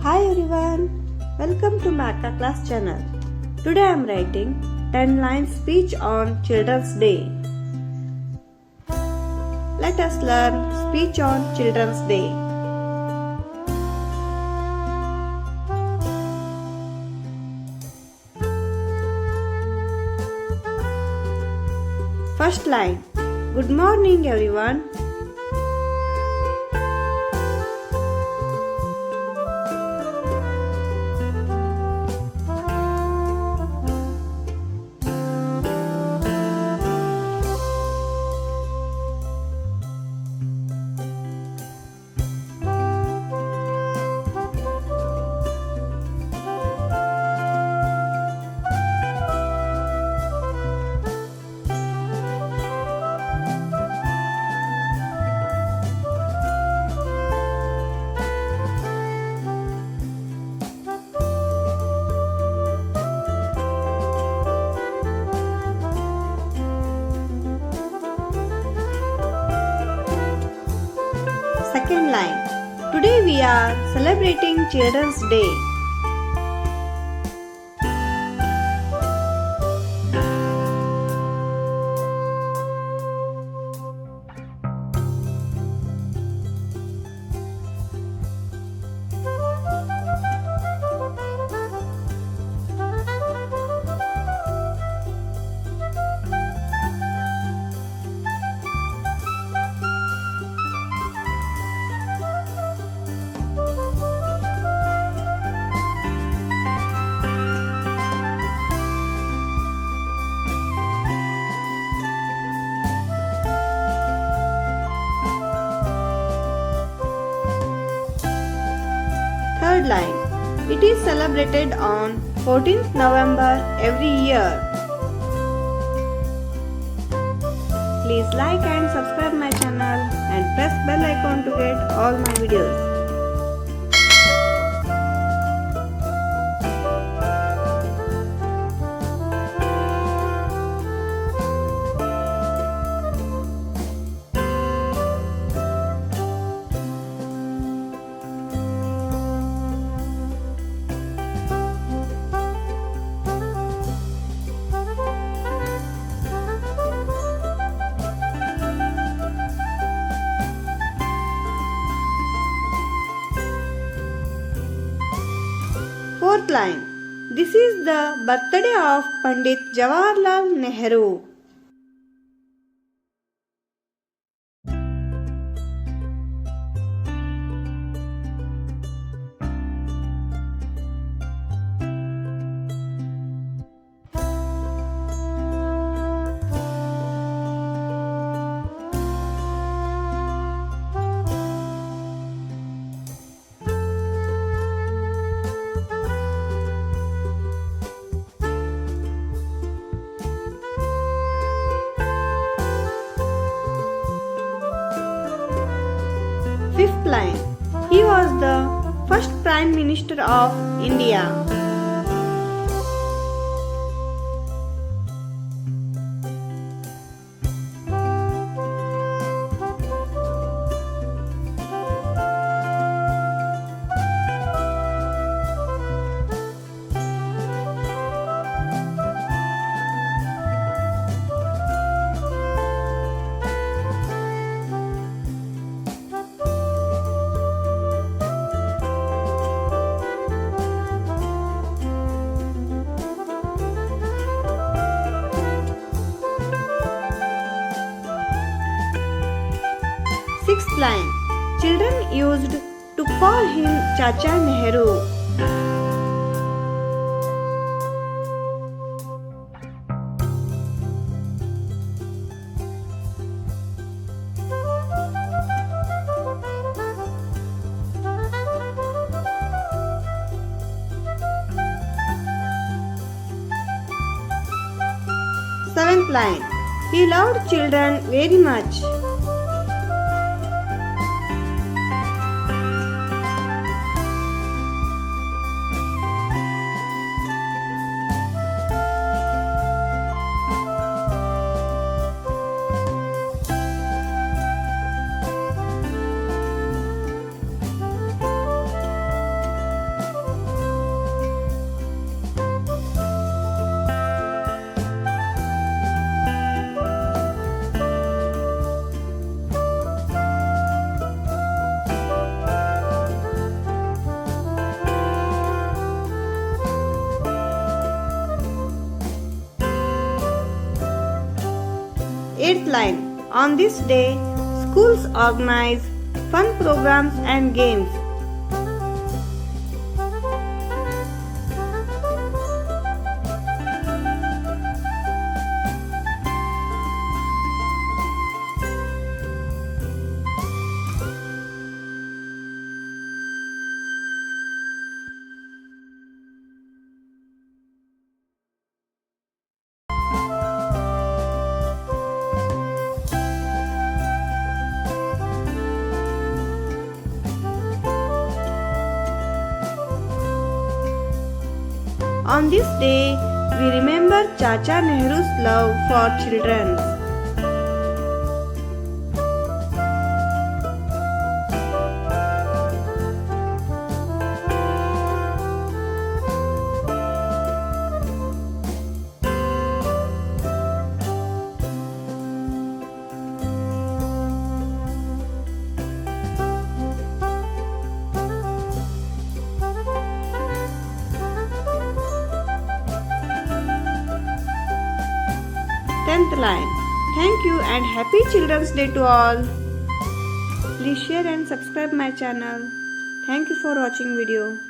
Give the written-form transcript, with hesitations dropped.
Hi everyone, welcome to my Akka class channel. Today I am writing 10 line speech on Children's Day. Let us learn speech on Children's Day. First line. Good morning everyone. Second line. Today we are celebrating Children's Day. Third line. It is celebrated on 14th November every year. Please like and subscribe my channel and press bell icon to get all my videos. Fourth line. This is the birthday of Pandit Jawaharlal Nehru. Fifth line. He was the first Prime Minister of India. Sixth line. Children used to call him Chacha Nehru. Seventh line. He loved children very much. 8th line. On this day, schools organize fun programs and games. 'On this day, we remember Chacha Nehru's love for children. 10th line. Thank you and happy Children's Day to all. Please share and subscribe my channel. Thank you for watching video.